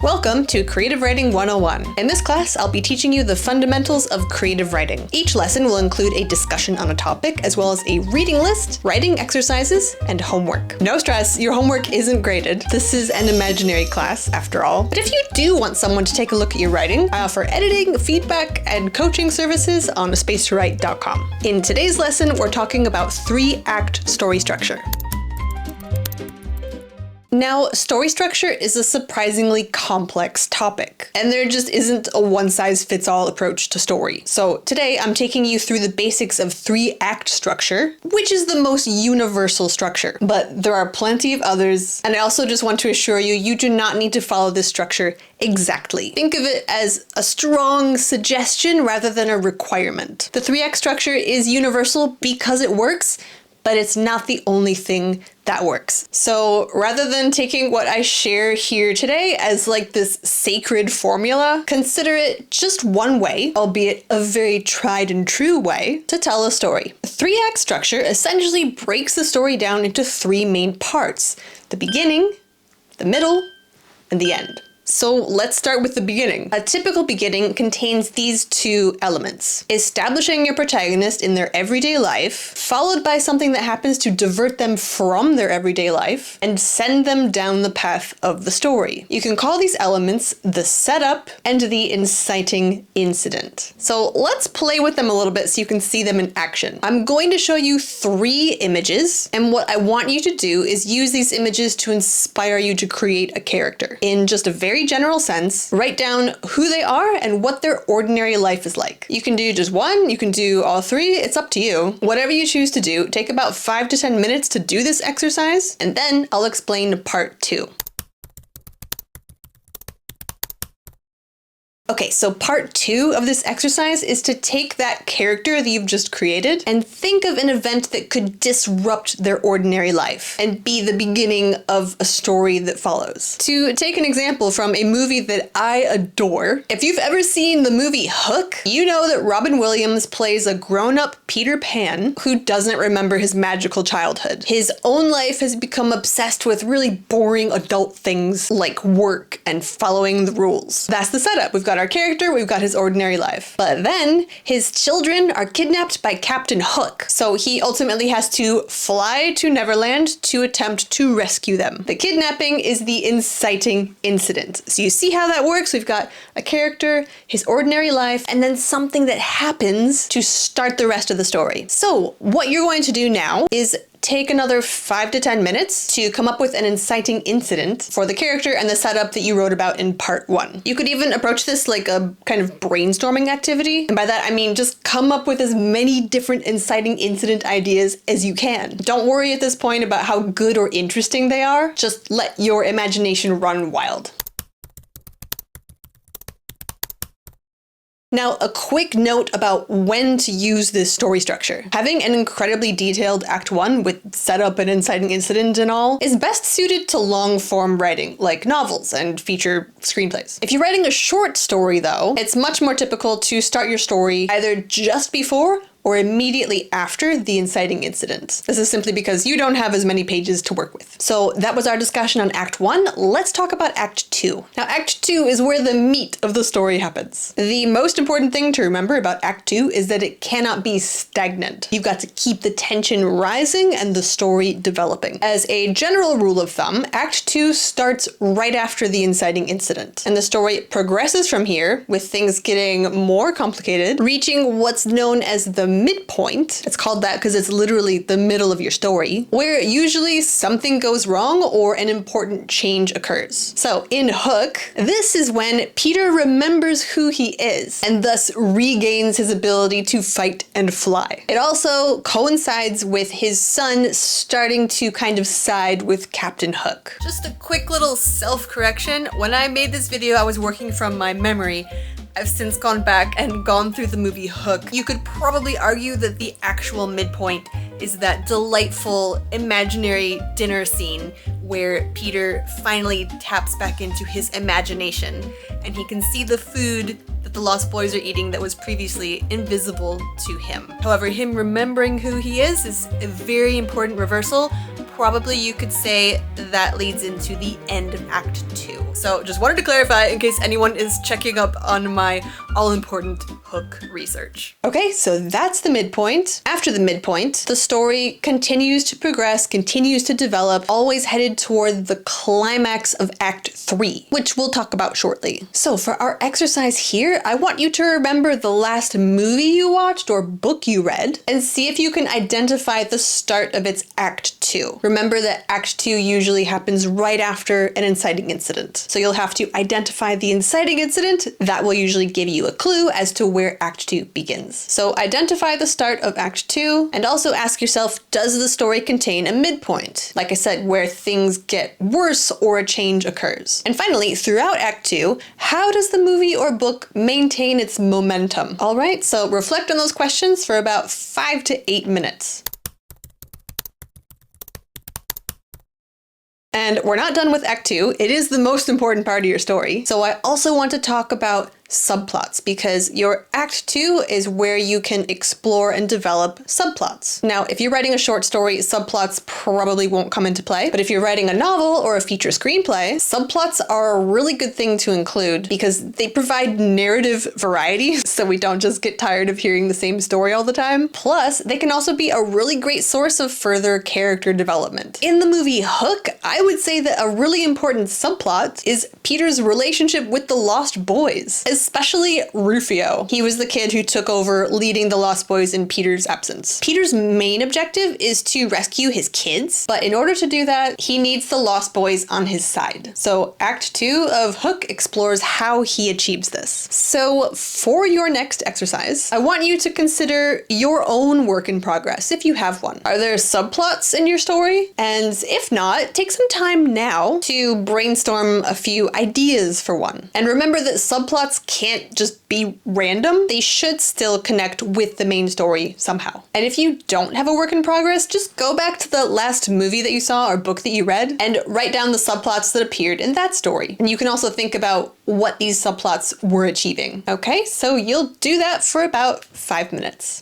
Welcome to Creative Writing 101. In this class, I'll be teaching you the fundamentals of creative writing. Each lesson will include a discussion on a topic, as well as a reading list, writing exercises, and homework. No stress, your homework isn't graded. This is an imaginary class, after all. But if you do want someone to take a look at your writing, I offer editing, feedback, and coaching services on space2write.com. In today's lesson, we're talking about 3-act story structure. Now, story structure is a surprisingly complex topic, and there just isn't a one-size-fits-all approach to story. So today, I'm taking you through the basics of 3-act structure, which is the most universal structure. But there are plenty of others, and I also just want to assure you, you do not need to follow this structure exactly. Think of it as a strong suggestion rather than a requirement. The 3-act structure is universal because it works, but it's not the only thing that works. So rather than taking what I share here today as like this sacred formula, consider it just one way, albeit a very tried and true way, to tell a story. A 3-act structure essentially breaks the story down into 3 main parts: the beginning, the middle, and the end. So let's start with the beginning. A typical beginning contains these 2 elements: establishing your protagonist in their everyday life, followed by something that happens to divert them from their everyday life and send them down the path of the story. You can call these elements the setup and the inciting incident. So let's play with them a little bit so you can see them in action. I'm going to show you 3 images, and what I want you to do is use these images to inspire you to create a character. In just a very general sense, write down who they are and what their ordinary life is like. You can do just one, you can do all 3, it's up to you. Whatever you choose to do, take about 5 to 10 minutes to do this exercise, and then I'll explain part 2. Okay, so part 2 of this exercise is to take that character that you've just created and think of an event that could disrupt their ordinary life and be the beginning of a story that follows. To take an example from a movie that I adore, if you've ever seen the movie Hook, you know that Robin Williams plays a grown-up Peter Pan who doesn't remember his magical childhood. His own life has become obsessed with really boring adult things like work and following the rules. That's the setup. We've got our character, we've got his ordinary life. But then his children are kidnapped by Captain Hook, so he ultimately has to fly to Neverland to attempt to rescue them. The kidnapping is the inciting incident. So you see how that works? We've got a character, his ordinary life, and then something that happens to start the rest of the story. So what you're going to do now is take another 5 to 10 minutes to come up with an inciting incident for the character and the setup that you wrote about in part 1. You could even approach this like a kind of brainstorming activity. And by that, I mean just come up with as many different inciting incident ideas as you can. Don't worry at this point about how good or interesting they are. Just let your imagination run wild. Now, a quick note about when to use this story structure. Having an incredibly detailed Act 1 with setup and inciting incident and all is best suited to long-form writing, like novels and feature screenplays. If you're writing a short story, though, it's much more typical to start your story either just before or immediately after the inciting incident. This is simply because you don't have as many pages to work with. So that was our discussion on Act 1. Let's talk about Act 2. Now, Act 2 is where the meat of the story happens. The most important thing to remember about Act 2 is that it cannot be stagnant. You've got to keep the tension rising and the story developing. As a general rule of thumb, Act 2 starts right after the inciting incident, and the story progresses from here, with things getting more complicated, reaching what's known as the midpoint. It's called that because it's literally the middle of your story, where usually something goes wrong or an important change occurs. So in Hook, this is when Peter remembers who he is and thus regains his ability to fight and fly. It also coincides with his son starting to kind of side with Captain Hook. Just a quick little self-correction. When I made this video, I was working from my memory. I've since gone back and gone through the movie Hook. You could probably argue that the actual midpoint is that delightful imaginary dinner scene where Peter finally taps back into his imagination and he can see the food that the Lost Boys are eating that was previously invisible to him. However, him remembering who he is a very important reversal, probably you could say that leads into the end of Act 2. So just wanted to clarify in case anyone is checking up on my all-important hook research. Okay, so that's the midpoint. After the midpoint, the story continues to progress, continues to develop, always headed toward the climax of Act 3, which we'll talk about shortly. So for our exercise here, I want you to remember the last movie you watched or book you read and see if you can identify the start of its Act 2. Remember that Act 2 usually happens right after an inciting incident. So you'll have to identify the inciting incident. That will usually give you a clue as to where Act 2 begins. So identify the start of Act 2 and also ask yourself, does the story contain a midpoint? Like I said, where things get worse or a change occurs. And finally, throughout Act 2, how does the movie or book maintain its momentum? All right, so reflect on those questions for about 5 to 8 minutes. And we're not done with Act 2. It is the most important part of your story. So I also want to talk about subplots, because your Act 2 is where you can explore and develop subplots. Now, if you're writing a short story, subplots probably won't come into play, but if you're writing a novel or a feature screenplay, subplots are a really good thing to include because they provide narrative variety, so we don't just get tired of hearing the same story all the time. Plus, they can also be a really great source of further character development. In the movie Hook, I would say that a really important subplot is Peter's relationship with the Lost Boys, especially Rufio. He was the kid who took over leading the Lost Boys in Peter's absence. Peter's main objective is to rescue his kids, but in order to do that, he needs the Lost Boys on his side. So Act 2 of Hook explores how he achieves this. So for your next exercise, I want you to consider your own work in progress, if you have one. Are there subplots in your story? And if not, take some time now to brainstorm a few ideas for one. And remember that subplots can't just be random. They should still connect with the main story somehow. And if you don't have a work in progress, just go back to the last movie that you saw or book that you read and write down the subplots that appeared in that story. And you can also think about what these subplots were achieving. Okay, so you'll do that for about 5 minutes.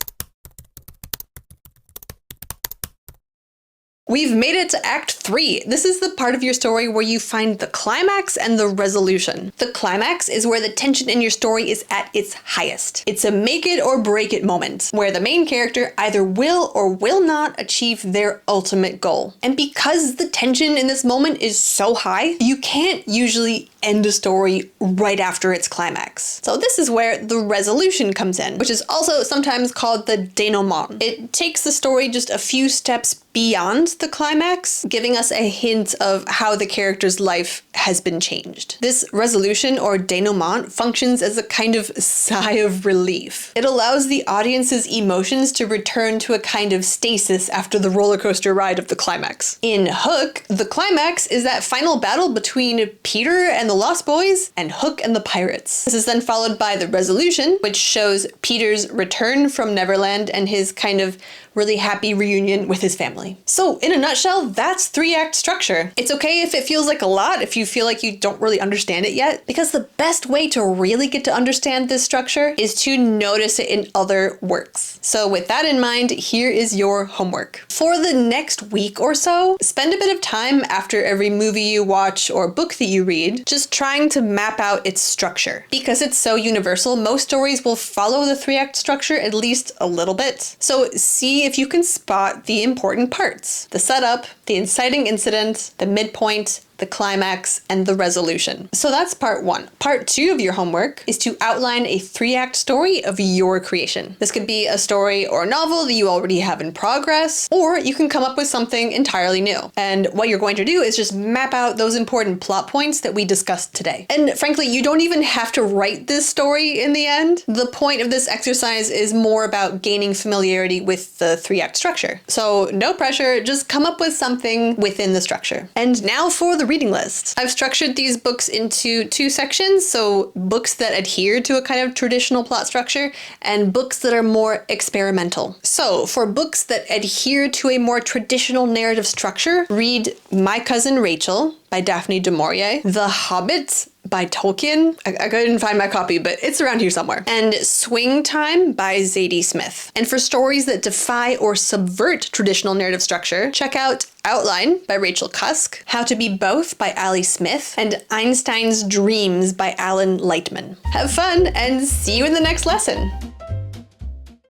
We've made it to Act 3. This is the part of your story where you find the climax and the resolution. The climax is where the tension in your story is at its highest. It's a make it or break it moment, where the main character either will or will not achieve their ultimate goal. And because the tension in this moment is so high, you can't usually end a story right after its climax. So this is where the resolution comes in, which is also sometimes called the denouement. It takes the story just a few steps beyond the climax, giving us a hint of how the character's life has been changed. This resolution or denouement functions as a kind of sigh of relief. It allows the audience's emotions to return to a kind of stasis after the roller coaster ride of the climax. In Hook, the climax is that final battle between Peter and the Lost Boys and Hook and the pirates. This is then followed by the resolution, which shows Peter's return from Neverland and his kind of really happy reunion with his family. So in a nutshell, that's 3-act structure. It's okay if it feels like a lot, if you feel like you don't really understand it yet, because the best way to really get to understand this structure is to notice it in other works. So with that in mind, here is your homework. For the next week or so, spend a bit of time after every movie you watch or book that you read, just trying to map out its structure. Because it's so universal, most stories will follow the 3-act structure at least a little bit. So see if you can spot the important parts: the setup, the inciting incident, the midpoint, the climax, and the resolution. So that's part 1. Part 2 of your homework is to outline a 3-act story of your creation. This could be a story or a novel that you already have in progress, or you can come up with something entirely new. And what you're going to do is just map out those important plot points that we discussed today. And frankly, you don't even have to write this story in the end. The point of this exercise is more about gaining familiarity with the 3-act structure. So no pressure, just come up with something within the structure. And now for the reading list. I've structured these books into 2 sections, so books that adhere to a kind of traditional plot structure and books that are more experimental. So for books that adhere to a more traditional narrative structure, read My Cousin Rachel by Daphne du Maurier, The Hobbit by Tolkien. I couldn't find my copy, but it's around here somewhere. And Swing Time by Zadie Smith. And for stories that defy or subvert traditional narrative structure, check out Outline by Rachel Cusk, How to Be Both by Ali Smith, and Einstein's Dreams by Alan Lightman. Have fun and see you in the next lesson.